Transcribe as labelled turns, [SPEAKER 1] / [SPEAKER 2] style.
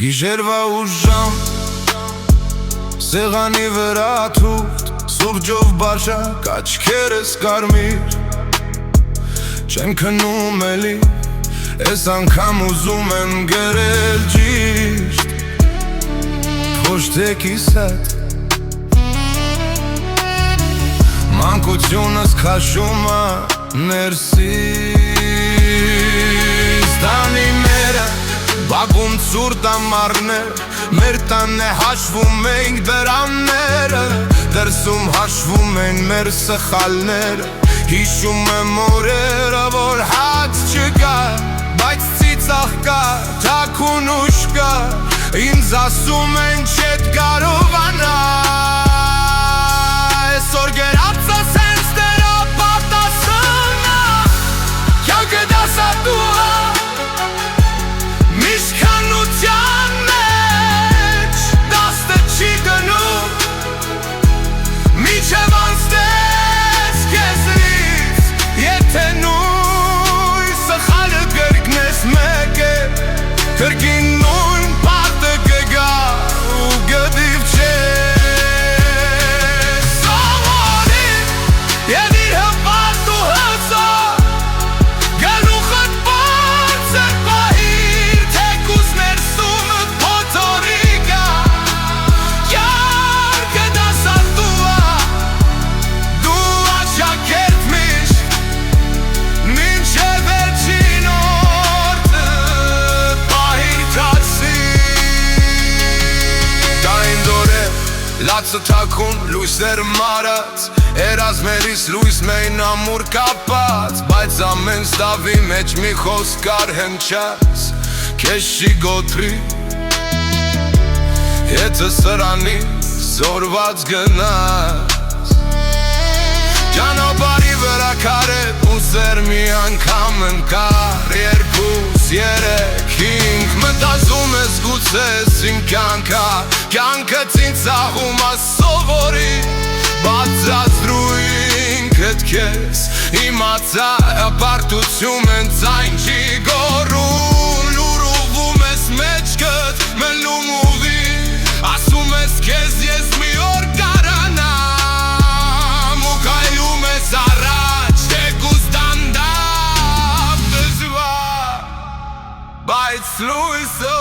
[SPEAKER 1] Գիշերվա ուժամ սեղանի վրա թուղթ Սուրճով բաժակ աչքերս կարմիր Չեմ քնում էլի Ես անգամ ուզում եմ գրել ճիշտ Փոշտեկիս հետ Մանկությունս քաշում է ներսից Տանի մերը բակում ցուրտ ամառներ Մեր տանն է հաշվում էինք դրանները Դրսում հաշվում են մեր սխալները Հիշում եմ օրերը, որ հաց չկա Բայց ծիծաղ կա, թաքուն ուշ կա Ինձ ասում են չետ կարողանա Այսօր գերացա սենց դերա պատասխանա Կյանքը դասատու է Միշքանության մեջ Դաստը չի գնում Միջև անցնես կեզնից Եթե նույն սխալը կրկնես մեկ է Կրկին նույն պատը կգա ու գդիվ չես Սողորին և իր հպատ ու հզոր Գլուխըտ բարձր պահիր Թեկուս ներսումըտ փոթորի գա Կյանքը դասատու է Դու աշակերտ միշտ Մինչև վերջին օրը պահիր թաքսի Տային դորե լացը թաքուն լույսեր մարած Երազմերիս լույս մեին ամուր կապած Բայց ամեն ստավի մեջ մի խոսք կար հնչած Քեզ չի գոտրի Եթե սրանի զորված գնաս Ճանապարհի վրա քարետ ու սեր մի անգամ ընկար Երկուս, երեք, հինգ Մտածում ես գուցե իմ կյանքա Կյանքը ցինցաղում է սովորի Բացածրույն քետ քեզ Իմացա ապարտություն են ցայն չի գորում Լուրուվում ես մեջքդ մելում ուղի Ասում ես քեզ ես մի օր կարանամ Ու կայում ես առաջ թեկուս դանդաղ դժվար Բայց լույսը